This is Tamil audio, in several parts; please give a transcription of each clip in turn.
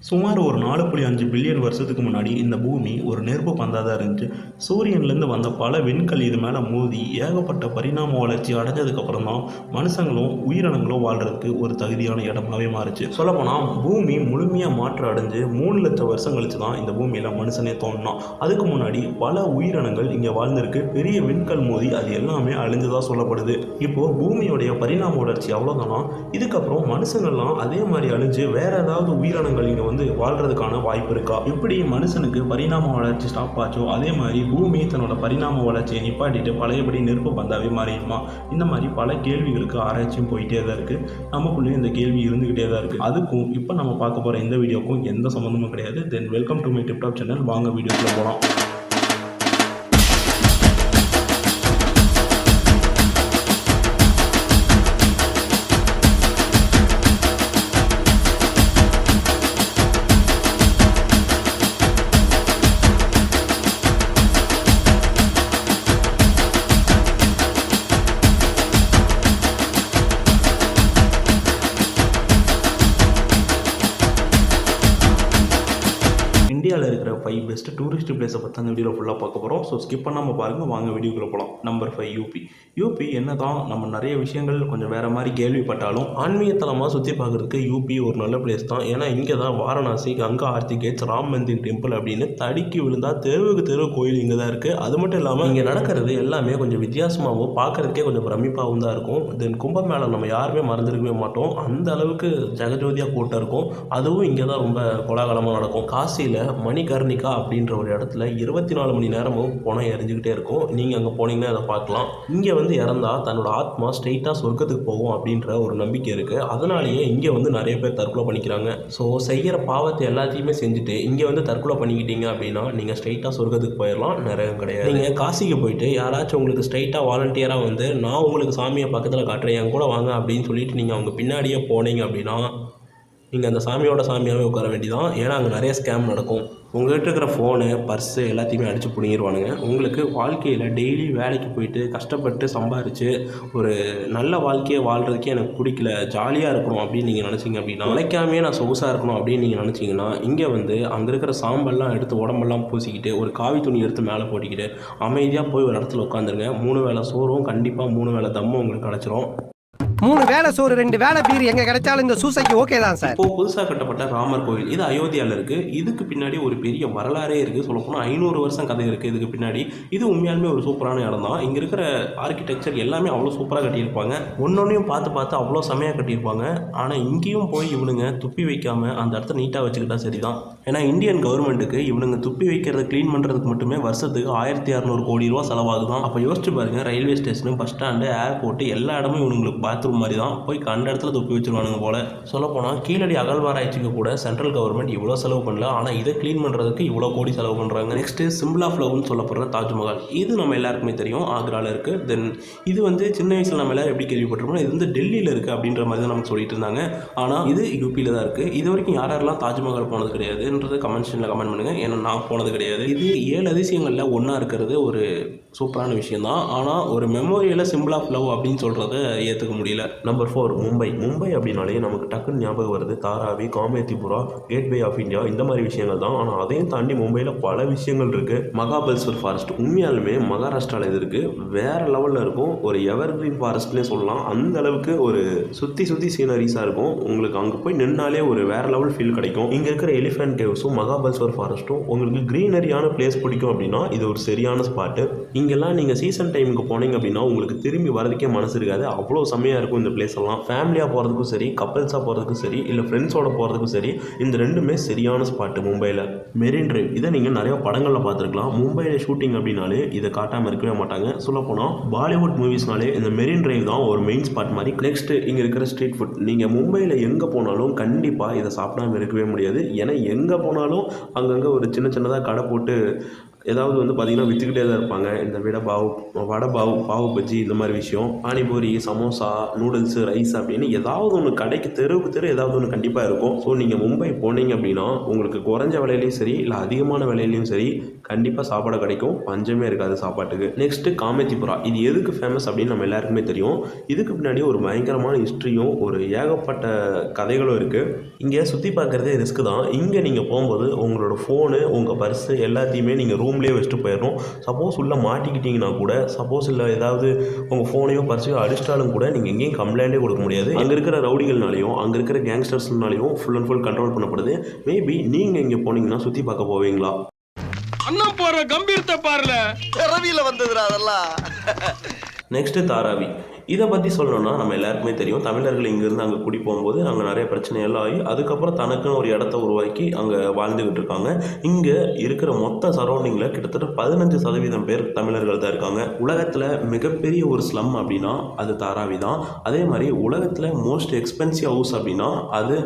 சுமார் ஒரு 4.5 பில்லியன் வருஷத்துக்கு முன்னாடி இந்த பூமி ஒரு நெருப்பு பந்தாக தான் இருந்துச்சு. சூரியன்லேருந்து வந்த பல விண்கல் இது மேலே மோதி ஏகப்பட்ட பரிணாம வளர்ச்சி அடைஞ்சதுக்கப்புறம் தான் மனுஷங்களும் உயிரினங்களும் வாழ்கிறதுக்கு ஒரு தகுதியான இடமாகவே மாறுச்சு. சொல்லப்போனால் பூமி முழுமையாக மாற்றம் அடைஞ்சு 3 லட்சம் வருஷம் கழிச்சு தான் இந்த பூமியில் மனுஷனே தோன்றினான். அதுக்கு முன்னாடி பல உயிரினங்கள் இங்கே வாழ்ந்திருக்கு. பெரிய விண்கல் மோதி அது எல்லாமே அழிஞ்சதாக சொல்லப்படுது. இப்போது பூமியோடைய பரிணாம வளர்ச்சி அவ்வளோதானா? இதுக்கப்புறம் மனுஷங்கள்லாம் அதே மாதிரி அழிஞ்சு வேற ஏதாவது உயிரினங்கள் இங்கே வாழ்றதுக்கான வாய்ப்பு இருக்கா? எப்படி மனுஷனுக்கு பரிணாம வளர்ச்சி ஸ்டாப் ஆச்சோ அதே மாதிரி பூமி தன்னோட பரிணாம வளர்ச்சியை நிப்பாட்டிட்டு பழையபடி நெருப்பு பந்தாவே மாறிடுமா? இந்த மாதிரி பல கேள்விகளுக்கு ஆராய்ச்சியும் போயிட்டே தான் இருக்கு. நமக்குள்ளேயும் இந்த கேள்வி இருந்துகிட்டே தான் இருக்கு. அதுக்கும் இப்போ நம்ம பார்க்க போற இந்த வீடியோக்கும் எந்த சம்மந்தமும் கிடையாது. Then welcome to my tiptop channel. வாங்க வீடியோக்குள்ள போகலாம். இந்தியாவில் இருக்கிற 5 பெஸ்ட் டூரிஸ்ட் பிளேஸை பற்றி அந்த வீடியோவில் ஃபுல்லாக பார்க்க போகிறோம். ஸோ ஸ்கிப் பண்ணாமல் பாருங்கள். வாங்க வீடியோக்குள்ளே போகலாம். Number 5 UP. யூபி என்ன தான் நம்ம நிறைய விஷயங்கள் கொஞ்சம் வேறு மாதிரி கேள்விப்பட்டாலும் ஆன்மீகத்தலமாக சுற்றி பார்க்குறதுக்கு யூபி ஒரு நல்ல பிளேஸ் தான். ஏன்னா இங்கே தான் வாரணாசி, கங்கா ஆர்த்தி கேட்ஸ், ராம் மந்திர் டெம்பிள் அப்படின்னு தடுக்கி விழுந்தால் தெருவுக்கு தெரு கோயில் இங்கே தான் இருக்குது. அது மட்டும் இல்லாமல் இங்கே நடக்கிறது எல்லாமே கொஞ்சம் வித்தியாசமாகவும் பார்க்குறதுக்கே கொஞ்சம் பிரமிப்பாகவும் தான் இருக்கும். தென் கும்பமேளா நம்ம யாருமே மறந்துருக்கவே மாட்டோம். அந்த அளவுக்கு ஜெகஜோதியாக கூட்டம் இருக்கும். அதுவும் இங்கே தான் ரொம்ப கோலாகலமாக நடக்கும். காசியில் மணிகர்ணிகா அப்படின்ற ஒரு இடத்துல 24 மணி நேரமும் பணம் எரிஞ்சுக்கிட்டே இருக்கும். நீங்கள் அங்கே போனீங்கன்னா அதை பார்க்கலாம். இங்கே வந்து இறந்தா தன்னோட ஆத்மா ஸ்ட்ரெயிட்டாக சொர்க்கத்துக்கு போகும் அப்படின்ற ஒரு நம்பிக்கை இருக்குது. அதனாலேயே இங்கே வந்து நிறைய பேர் தற்கொலை பண்ணிக்கிறாங்க. ஸோ செய்கிற பாவத்தை எல்லாத்தையுமே செஞ்சுட்டு இங்கே வந்து தற்கொலை பண்ணிக்கிட்டீங்க அப்படின்னா நீங்கள் ஸ்ட்ரெயிட்டாக சொர்க்கத்துக்கு போயிடலாம். நரகம் கிடையாது. நீங்கள் காசிக்கு போயிட்டு யாராச்சும் உங்களுக்கு ஸ்ட்ரெயிட்டாக வாலண்டியராக வந்து நான் உங்களுக்கு சாமியை பக்கத்தில் காட்டுறேன், என் கூட வாங்க அப்படின்னு சொல்லிட்டு நீங்கள் அவங்க பின்னாடியே போனீங்க அப்படின்னா நீங்கள் அந்த சாமியோட சாமியாகவே உட்கார வேண்டியதான். ஏன்னா அங்கே நிறைய ஸ்கேம் நடக்கும். உங்கள்கிட்ட இருக்கிற ஃபோனு, பர்ஸு எல்லாத்தையுமே அடித்து பிடிங்கிடுவானுங்க. உங்களுக்கு வாழ்க்கையில் டெய்லி வேலைக்கு போயிட்டு கஷ்டப்பட்டு சம்பாரித்து ஒரு நல்ல வாழ்க்கையை வாழ்கிறதுக்கே எனக்கு பிடிக்கல, ஜாலியாக இருக்கணும் அப்படின்னு நீங்கள் நினச்சிங்க அப்படின்னா, உழைக்காமையே நான் சொகுசாக இருக்கணும் அப்படின்னு நீங்கள் நினச்சிங்கன்னா இங்கே வந்து அங்கே இருக்கிற சாம்பல்லாம் எடுத்து உடம்பெல்லாம் பூசிக்கிட்டு ஒரு காவி துணி எடுத்து மேலே போட்டிக்கிட்டு அமைதியாக போய் ஒரு இடத்துல உட்காந்துருங்க. 3 வேளை சோறும் கண்டிப்பாக 3 வேளை தம்மும் உங்களுக்கு கிடச்சிரும். 3 வேளை சோறு 2 வேளை பீர் எங்க கிடைச்சாலும் இந்த சூசைக்கு ஓகே தான் சார். இப்போ புதுசாக கட்டப்பட்ட ராமர் கோயில் இது அயோத்தியாவில் இருக்குது. இதுக்கு பின்னாடி ஒரு பெரிய வரலாறே இருக்குது. சொல்லப்போனால் 500 வருஷம் கதை இருக்குது இதுக்கு பின்னாடி. இது உண்மையாலுமே ஒரு சூப்பரான இடம் தான். இங்கே இருக்கிற ஆர்கிடெக்சர் எல்லாமே அவ்வளோ சூப்பராக கட்டியிருப்பாங்க. ஒன்னொன்னையும் பார்த்து அவ்வளோ செமையாக கட்டியிருப்பாங்க. ஆனால் இங்கேயும் போய் இவனுங்க துப்பி வைக்காமல் அந்த இடத்த நீட்டாக வச்சுக்கிட்டா சரிதான். ஏன்னா இந்தியன் கவர்மெண்ட்டுக்கு இவனுங்க துப்பி வைக்கிறத க்ளீன் பண்ணுறதுக்கு மட்டுமே வருஷத்துக்கு 1600 கோடி ரூபா செலவாகுதான். அப்போ யோசிச்சு பாருங்கள், railway station, bus stand, airport எல்லா இடமும் இவனுங்களுக்கு பாத்ரூம் மாதிரி தான். போய் கண்ட இடத்துல துப்பி வச்சுருவானுங்க போல. சொல்லப்போனால் கீழடி அகழ்வாராய்ச்சிக்கு கூட சென்ட்ரல் கவர்மெண்ட் இவ்வளோ செலவு பண்ணல. ஆனால் இதை க்ளீன் பண்ணுறதுக்கு இவ்வளோ கோடி செலவு பண்ணுறாங்க. நெக்ஸ்ட்டு சிம்பிள் ஆஃப் லவ்னு சொல்லப்படுற தாஜ்மஹால். இது நம்ம எல்லாருக்குமே தெரியும், ஆக்ராவில் இருக்குது. தென் இது வந்து சின்ன வயசில் நம்ம எல்லாரும் எப்படி கேள்விப்பட்டிருப்போம், இது வந்து டெல்லியில் இருக்குது அப்படின்ற மாதிரி தான் நமக்கு சொல்லிட்டு இருந்தாங்க. ஆனால் இது யூபியில் தான் இருக்குது. இது வரைக்கும் யாரெல்லாம் தாஜ்மஹால் போனது கிடையாதுன்றது கமெண்ட் பண்ணுங்கள். ஏன்னா நான் போனது கிடையாது. இது 7 அதிசயங்களில் ஒன்றா இருக்கிறது ஒரு சூப்பரான விஷயம் தான். ஆனால் ஒரு மெமோரியலில் சிம்பிள் ஆஃப் லவ் அப்படின்னு சொல்கிறத ஏற்றுக்க முடியல. நம்பர் 4 மும்பை. மும்பை அப்படின்னாலே நமக்கு டக்குன்னு ஞாபகம் வருது தாராவி, காமேத்திபுரா, கேட்வே ஆஃப் இந்தியா, இந்த மாதிரி விஷயங்கள் தான். ஆனால் அதையும் தாண்டி மும்பையில் பல விஷயங்கள் இருக்குது. மகாபல்ஸ்வர் ஃபாரஸ்ட் உண்மையாலுமே மகாராஷ்டிராவில் இது இருக்குது. வேறு லெவலில் இருக்கும். ஒரு எவர்கிரீன் ஃபாரஸ்ட்னே சொல்லலாம். அந்த அளவுக்கு ஒரு சுற்றி சீனரிஸாக இருக்கும். உங்களுக்கு அங்கே போய் நின்னாலே ஒரு வேறு லெவல் ஃபீல் கிடைக்கும். இங்கே இருக்கிற எலிஃபென்ட் கேவ்ஸும் மகாபல்ஸ்வர் ஃபாரஸ்ட்டும் உங்களுக்கு க்ரீனரியான பிளேஸ் பிடிக்கும் அப்படின்னா இது ஒரு சரியான ஸ்பாட்டு. இங்கெல்லாம் நீங்கள் சீசன் டைமுக்கு போனீங்க அப்படின்னா உங்களுக்கு திரும்பி வரதுக்கே மனசு இருக்காது. அவ்வளோ செம்மையாக இருக்கும் இந்த பிளேஸ் எல்லாம். ஃபேமிலியாக போகிறதுக்கும் சரி, கப்பல்ஸாக போகிறதுக்கும் சரி, இல்லை ஃப்ரெண்ட்ஸோட போகிறதுக்கும் சரி, இந்த ரெண்டுமே சரியான ஸ்பாட்டு மும்பையில். மெரின் டிரைவ் இதை நீங்கள் நிறைய படங்களில் பார்த்துருக்கலாம். மும்பையில் ஷூட்டிங் அப்படின்னாலே இதை காட்டாமல் இருக்கவே மாட்டாங்க. சொல்லப்போனால் பாலிவுட் மூவிஸ்னாலே இந்த மெரின் டிரைவ் தான் ஒரு மெயின் ஸ்பாட் மாதிரி. நெக்ஸ்ட்டு இங்கே இருக்கிற ஸ்ட்ரீட் ஃபுட். நீங்கள் மும்பையில் எங்கே போனாலும் கண்டிப்பாக இதை சாப்பிடாமல் இருக்கவே முடியாது. ஏன்னா எங்கே போனாலும் அங்கங்கே ஒரு சின்னதாக கடை போட்டு ஏதாவது வந்து பார்த்திங்கன்னா விற்றுக்கிட்டே தான் இருப்பாங்க. இந்த வடை பாவு பஜ்ஜி இந்த மாதிரி விஷயம், பானிபூரி, சமோசா, நூடுல்ஸு, ரைஸ் அப்படின்னு ஏதாவது ஒன்று கடைக்கு தெருவுக்கு தெரு ஏதாவது ஒன்று கண்டிப்பாக இருக்கும். ஸோ நீங்கள் மும்பை போனீங்க அப்படின்னா உங்களுக்கு குறைஞ்ச விலையிலையும் சரி இல்லை அதிகமான விலையிலையும் சரி கண்டிப்பாக சாப்பாடு கிடைக்கும். பஞ்சமே இருக்காது சாப்பாட்டுக்கு. நெக்ஸ்ட்டு காமேத்திபுரா. இது எதுக்கு ஃபேமஸ் அப்படின்னு நம்ம எல்லாருக்குமே தெரியும். இதுக்கு பின்னாடி ஒரு பயங்கரமான ஹிஸ்ட்ரியும் ஒரு ஏகப்பட்ட கதைகளும் இருக்குது. இங்கே சுற்றி பார்க்குறதே ரிஸ்க்கு தான். இங்கே நீங்கள் போகும்போது உங்களோட ஃபோனு, உங்கள் பர்ஸு எல்லாத்தையுமே நீங்கள் ரூம்லேயே வச்சுட்டு போயிடணும். சப்போஸ் உள்ளே மாட்டிக்கிட்டிங்கன்னா கூட, சப்போஸ் இல்லை ஏதாவது உங்கள் ஃபோனையோ பர்ஸையோ அடிச்சிட்டாலும் கூட நீங்கள் எங்கேயும் கம்ப்ளைண்ட்டே கொடுக்க முடியாது. அங்கே இருக்கிற ரவுடிகள்னாலையும் அங்கே இருக்கிற கேங்ஸ்டர்ஸ்னாலையும் ஃபுல் அண்ட் ஃபுல் கண்ட்ரோல் பண்ணப்படுது. மேபி நீங்கள் இங்கே போனீங்கன்னா சுற்றி பார்க்க போவீங்களா? அண்ணன் போற கம்பீரத்தை பாருல, பிறவியில வந்ததுடா அதெல்லாம். நெக்ஸ்ட்டு தாராவி. இதை பற்றி சொல்லணும்னா நம்ம எல்லாருக்குமே தெரியும். தமிழர்கள் இங்கேருந்து அங்கே குடி போகும்போது அங்கே நிறைய பிரச்சனையெல்லாம் ஆகி அதுக்கப்புறம் தனக்குன்னு ஒரு இடத்த உருவாக்கி அங்கே வாழ்ந்துக்கிட்டு இருக்காங்க. இங்கே இருக்கிற மொத்த சரௌண்டிங்கில் கிட்டத்தட்ட 15% பேர் தமிழர்கள் தான் இருக்காங்க. உலகத்தில் மிகப்பெரிய ஒரு ஸ்லம் அப்படின்னா அது தாராவி தான். அதே மாதிரி உலகத்தில் மோஸ்ட் எக்ஸ்பென்சிவ் ஹவுஸ் அப்படின்னா அது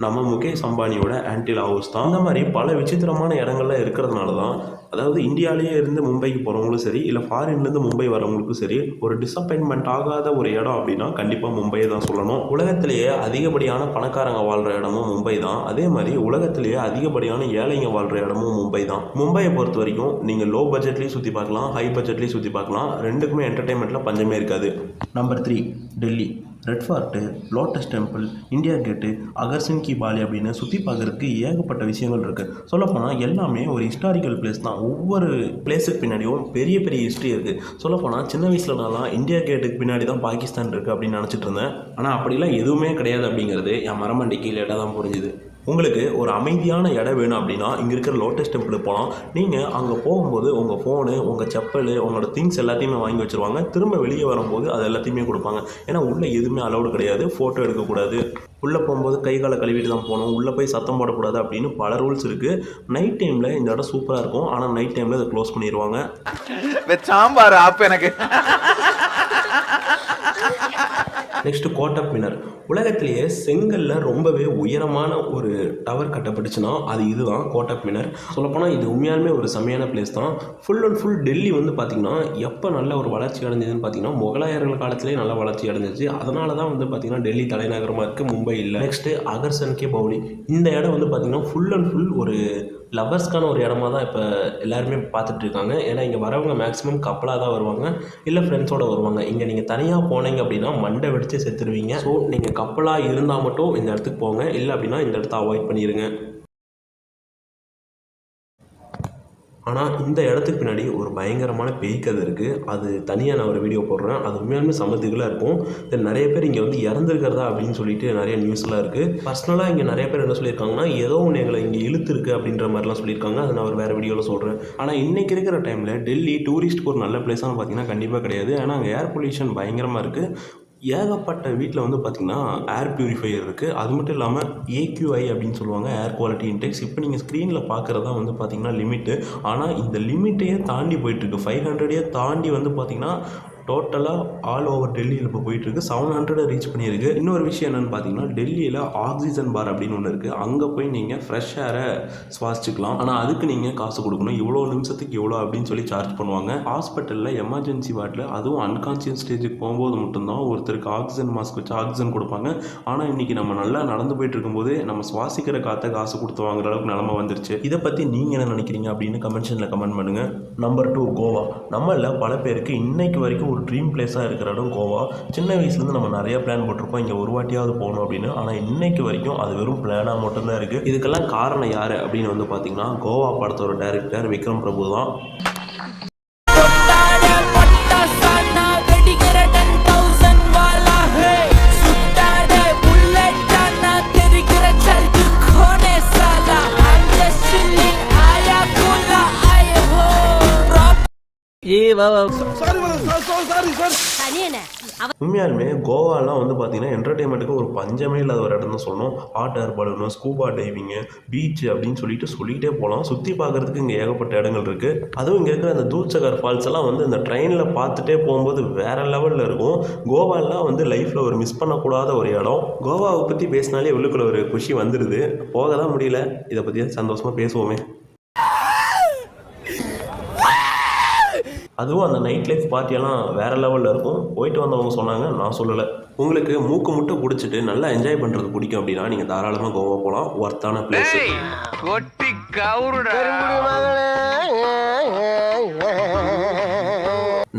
நம்ம முகேஷ் அம்பானியோட ஆன்டில் ஹவுஸ் தான். அந்த மாதிரி பல விசித்திரமான இடங்கள்லாம் இருக்கிறதுனால தான், அதாவது இந்தியாவிலேயே இருந்து மும்பைக்கு போகிறவங்களும் சரி இல்லை ஃபாரின்லேருந்து மும்பை வரவங்களுக்கும் சரி, ஒரு டிசப்பாயின்மெண்ட் ஆகாத ஒரு இடம் அப்படின்னா கண்டிப்பாக மும்பையை தான் சொல்லணும். உலகத்திலேயே அதிகப்படியான பணக்காரங்க வாழ்கிற இடமும் மும்பை தான். அதே மாதிரி உலகத்திலேயே அதிகப்படியான ஏழைங்க வாழ்கிற இடமும் மும்பை தான். மும்பையை பொறுத்த வரைக்கும் நீங்கள் லோ பட்ஜெட்லேயும் சுற்றி பார்க்கலாம், ஹை பட்ஜெட்லேயும் சுற்றி பார்க்கலாம். ரெண்டுக்குமே என்டர்டெயின்மெண்ட்டில் பஞ்சமே இருக்காது. Number 3 Delhi. Red fort, lotus temple, India gate, அகர்சின் கி பாலி அப்படின்னு சுற்றி பார்க்குறதுக்கு ஏகப்பட்ட விஷயங்கள் இருக்குது. சொல்லப்போனால் எல்லாமே ஒரு ஹிஸ்டாரிக்கல் பிளேஸ் தான். ஒவ்வொரு பிளேஸுக்கு பின்னாடியும் பெரிய பெரிய ஹிஸ்ட்ரி இருக்குது. சொல்லப்போனால் சின்ன வயசில் நான்லாம் இந்தியா கேட்டுக்கு பின்னாடி தான் பாகிஸ்தான் இருக்குது அப்படின்னு நினச்சிட்டு இருந்தேன். ஆனால் அப்படிலாம் எதுவுமே கிடையாது அப்படிங்கிறது என் மரமண்டைக்கு லேட்டாக தான் புரிஞ்சுது. உங்களுக்கு ஒரு அமைதியான இடம் வேணும் அப்படின்னா இங்கே இருக்கிற லோட்டஸ் டெம்பிளுக்கு போகலாம். நீங்கள் அங்கே போகும்போது உங்கள் ஃபோனு, உங்கள் செப்பல், உங்களோட திங்ஸ் எல்லாத்தையுமே வாங்கி வச்சுருவாங்க. திரும்ப வெளியே வரும்போது அது எல்லாத்தையுமே கொடுப்பாங்க. ஏன்னா உள்ளே எதுவுமே அலௌடு கிடையாது. ஃபோட்டோ எடுக்கக்கூடாது, உள்ளே போகும்போது கை காலை கழுவிட்டு தான் போகணும், உள்ளே போய் சத்தம் போடக்கூடாது அப்படின்னு பல ரூல்ஸ் இருக்குது. நைட் டைமில் இந்த இடம் சூப்பராக இருக்கும். ஆனால் நைட் டைமில் அதை க்ளோஸ் பண்ணிடுவாங்க. சாம்பார் ஆப் எனக்கு. நெக்ஸ்ட்டு கோட்டப் மினர். உலகத்திலேயே செங்கல்ல ரொம்பவே உயரமான ஒரு டவர் கட்டப்பட்டுச்சுன்னா அது இதுதான், கோட்டப் மினர். சொல்லப்போனால் இது உண்மையாலுமே ஒரு செமையான பிளேஸ் தான். ஃபுல் அண்ட் ஃபுல் டெல்லி வந்து பார்த்திங்கன்னா எப்போ நல்ல ஒரு வளர்ச்சி அடைஞ்சதுன்னு பார்த்தீங்கன்னா முகலாயர்கள் காலத்திலேயே நல்ல வளர்ச்சி அடைஞ்சிச்சு. அதனால தான் வந்து பார்த்திங்கன்னா டெல்லி தலைநகரமாக இருக்குது, மும்பை இல்லை. நெக்ஸ்ட்டு அகர்சன் கி பவுலி. இந்த இடம் வந்து பார்த்திங்கன்னா ஃபுல் அண்ட் ஃபுல் ஒரு லவ்வர்ஸ்க்கான ஒரு இடமா தான் இப்போ எல்லாருமே பார்த்துட்ருக்காங்க. ஏன்னா இங்கே வரவங்க மேக்ஸிமம் கப்பலாக தான் வருவாங்க, இல்லை ஃப்ரெண்ட்ஸோடு வருவாங்க. இங்கே நீங்கள் தனியாக போனீங்க அப்படின்னா மண்டை வெடித்து செத்துருவீங்க. ஸோ நீங்கள் கப்பலாக இருந்தால் மட்டும் இந்த இடத்துக்கு போங்க, இல்லை அப்படின்னா இந்த இடத்த அவாய்ட் பண்ணிடுங்க. ஆனால் இந்த இடத்துக்கு பின்னாடி ஒரு பயங்கரமான பேய் கதை இருக்குது. அது தனியாக நான் ஒரு வீடியோ போடுறேன். அது உண்மையாலுமே சமத்துக்கெலாம் இருக்கும். தென் நிறைய பேர் இங்கே வந்து இறந்துருக்கிறதா அப்படின்னு சொல்லிட்டு நிறைய நியூஸ்லாம் இருக்குது. பர்சனலாக இங்கே நிறைய பேர் என்ன சொல்லியிருக்காங்கன்னா ஏதோ ஒன்று எங்களை இங்கே இழுத்துருக்கு அப்படின்ற மாதிரிலாம் சொல்லியிருக்காங்க. அதை நான் ஒரு வேறு வீடியோவில் சொல்கிறேன். ஆனால் இன்றைக்கி இருக்கிற டைமில் டெல்லி டூரிஸ்ட்டுக்கு ஒரு நல்ல பிளேஸானு பார்த்தீங்கன்னா கண்டிப்பாக கிடையாது. ஏன்னா அங்கே ஏர் பொல்யூஷன் பயங்கரமாக இருக்குது. ஏகப்பட்ட வீட்டில் வந்து பார்த்திங்கன்னா ஏர் ப்யூரிஃபையர் இருக்குது. அது மட்டும் இல்லாமல் AQI அப்படின்னு சொல்லுவாங்க, ஏர் குவாலிட்டி இன்டெக்ஸ். இப்போ நீங்கள் ஸ்க்ரீனில் பார்க்குறதா வந்து பார்த்திங்கன்னா லிமிட்டு. ஆனால் இந்த லிமிட்டையே தாண்டி போயிட்டுருக்கு. 500 தாண்டி வந்து பார்த்திங்கன்னா டோட்டலாக ஆல் ஓவர் டெல்லியில் இப்போ போயிட்டுருக்கு. 700 ரீச் பண்ணியிருக்கு. இன்னொரு விஷயம் என்னென்னு பார்த்தீங்கன்னா டெல்லியில் ஆக்சிஜன் பார் அப்படின்னு ஒன்று இருக்குது. அங்கே போய் நீங்கள் ஃப்ரெஷ் ஏரை சுவாசிச்சுக்கலாம். ஆனால் அதுக்கு நீங்கள் காசு கொடுக்கணும். இவ்வளோ நிமிஷத்துக்கு இவ்வளோ அப்படின்னு சொல்லி சார்ஜ் பண்ணுவாங்க. ஹாஸ்பிட்டலில் எமர்ஜென்சி வார்டில் அதுவும் அன்கான்சியஸ் ஸ்டேஜுக்கு போகும்போது மட்டும்தான் ஒருத்தருக்கு ஆக்சிஜன் மாஸ்க் வச்சு ஆக்சிஜன் கொடுப்பாங்க. ஆனால் இன்றைக்கி நம்ம நல்லா நடந்து போயிட்டு இருக்கும்போது நம்ம சுவாசிக்கிற காற்றை காசு கொடுத்து வாங்குற அளவுக்கு நிலமை வந்துருச்சு. இதை பற்றி நீங்கள் என்ன நினைக்கிறீங்க அப்படின்னு கமெண்ட்ஸில் கமெண்ட் பண்ணுங்கள். நம்பர் 2 கோவா. நம்மள பல பேருக்கு இன்னைக்கு வரைக்கும் ஒரு ட்ரீம் பிளேஸாக இருக்கிற இடம் கோவா. சின்ன வயசுலேருந்து நம்ம நிறைய பிளான் போட்டிருப்போம் இங்கே ஒரு வாட்டியாவது போகணும் அப்படின்னு. ஆனால் இன்னைக்கு வரைக்கும் அது வெறும் பிளானாக மட்டும்தான் இருக்குது. இதுக்கெல்லாம் காரணம் யார் அப்படின்னு வந்து பார்த்திங்கன்னா கோவா படத்தோட டைரக்டர் விக்ரம் பிரபு தான். உண்மையாலுமே கோவாலாம் வந்து பார்த்தீங்கன்னா என்டர்டெயின்மெண்ட்டுக்கு ஒரு பஞ்சமே இல்லாத ஒரு இடம் தான் சொல்லணும். Hot air balloon, scuba diving, beach அப்படின்னு சொல்லிகிட்டே போகலாம். சுற்றி பார்க்குறதுக்கு இங்கே ஏகப்பட்ட இடங்கள் இருக்குது. அதுவும் இங்கே இருக்கிற அந்த தூத்சகர் ஃபால்ஸ் எல்லாம் வந்து இந்த ட்ரெயினில் பார்த்துட்டே போகும்போது வேறு லெவலில் இருக்கும். கோவாலாம் வந்து லைஃப்பில் ஒரு மிஸ் பண்ணக்கூடாத ஒரு இடம். கோவாவை பற்றி பேசினாலே உள்ளுக்குள்ள ஒரு குஷி வந்துடுது. போக தான் முடியல. இதை பற்றி சந்தோஷமாக பேசுவோமே. அதுவும் அந்த நைட் லைஃப் பார்ட்டியெல்லாம் வேறு லெவலில் இருக்கும். போயிட்டு வந்தவங்க சொன்னாங்க, நான் சொல்லலை. உங்களுக்கு மூக்கு முட்டை குடிச்சிட்டு நல்லா என்ஜாய் பண்ணுறது பிடிக்கும் அப்படின்னா நீங்கள் தாராளமாக கோவா போகலாம். ஒர்த்தான பிளேஸ். கொட்டி கவுருடா.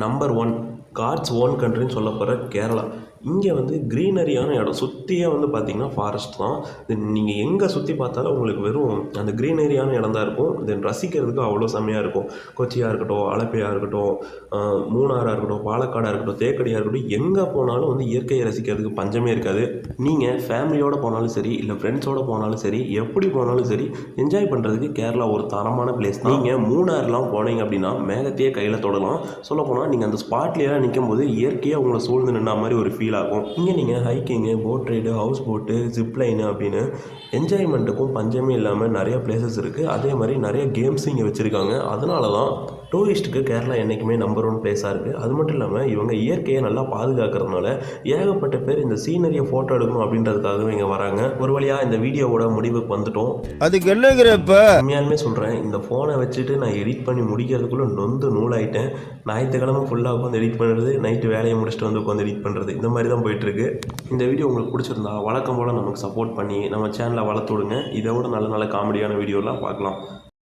நம்பர் 1 காட்ஸ் ஓன் கண்ட்ரின்னு சொல்லப்படுற கேரளா. இங்கே வந்து க்ரீனரியான இடம். சுற்றியே வந்து பார்த்திங்கன்னா ஃபாரஸ்ட் தான். நீங்கள் எங்கே சுற்றி பார்த்தாலும் உங்களுக்கு வெறும் அந்த க்ரீனரியான இடம் தான் இருக்கும். தென் ரசிக்கிறதுக்கு அவ்வளோ செம்மையாக இருக்கும். கொச்சியாக இருக்கட்டும், அலப்பையாக இருக்கட்டும், மூணாறாக இருக்கட்டும், பாலக்காடாக இருக்கட்டும், தேக்கடியாக இருக்கட்டும், எங்கே போனாலும் வந்து இயற்கையை ரசிக்கிறதுக்கு பஞ்சமே இருக்காது. நீங்கள் ஃபேமிலியோடு போனாலும் சரி, இல்லை ஃப்ரெண்ட்ஸோடு போனாலும் சரி, எப்படி போனாலும் சரி, என்ஜாய் பண்ணுறதுக்கு கேரளா ஒரு தரமான பிளேஸ். நீங்கள் மூணாறுலாம் போனீங்க அப்படின்னா மேகத்தையே கையில் தொடலாம். சொல்லப்போனால் நீங்கள் அந்த ஸ்பாட்லேயே நிற்கும்போது இயற்கையாக உங்களை சூழ்ந்து நின்ன மாதிரி ஒரு ஃபீல் ஆகும். இங்கே நீங்கள் ஹைக்கிங்கு, போட் ரைடு, ஹவுஸ் போட்டு, ஜிப்லைனு அப்படின்னு என்ஜாய்மெண்ட்டுக்கும் பஞ்சமே இல்லாமல் நிறைய பிளேசஸ் இருக்குது. அதே மாதிரி நிறைய கேம்ஸ் இங்கே வச்சுருக்காங்க. அதனால தான் டூரிஸ்ட்டுக்கு கேரளா என்றைக்குமே நம்பர் 1 பிளேஸாக இருக்குது. அது மட்டும் இல்லாமல் இவங்க இயற்கையை நல்லா பாதுகாக்கிறதுனால ஏகப்பட்ட பேர் இந்த சீனரியை ஃபோட்டோ எடுக்கணும் அப்படின்றதுக்காகவே இங்கே வராங்க. ஒரு வழியாக இந்த வீடியோவோட முடிவுக்கு வந்துட்டோம். அதுக்கு என்னங்கிறப்ப உண்மையாலுமே சொல்கிறேன், இந்த ஃபோனை வச்சுட்டு நான் எடிட் பண்ணி முடிக்கிறதுக்குள்ளே நொந்து நூலாயிட்டேன். ஞாயிற்றுக்கிழமை ஃபுல்லாக உட்காந்து எடிட் பண்ணுறது, நைட்டு வேலையை முடிச்சுட்டு வந்து உட்காந்து எடிட் பண்ணுறது, இந்த மாதிரி தான் போயிட்டுருக்கு. இந்த வீடியோ உங்களுக்கு பிடிச்சிருந்தா வழக்கம் போல் நமக்கு சப்போர்ட் பண்ணி நம்ம சேனலை வளர்த்து விடுங்க. இதை விட நல்ல நல்ல காமெடியான வீடியோலாம் பார்க்கலாம்.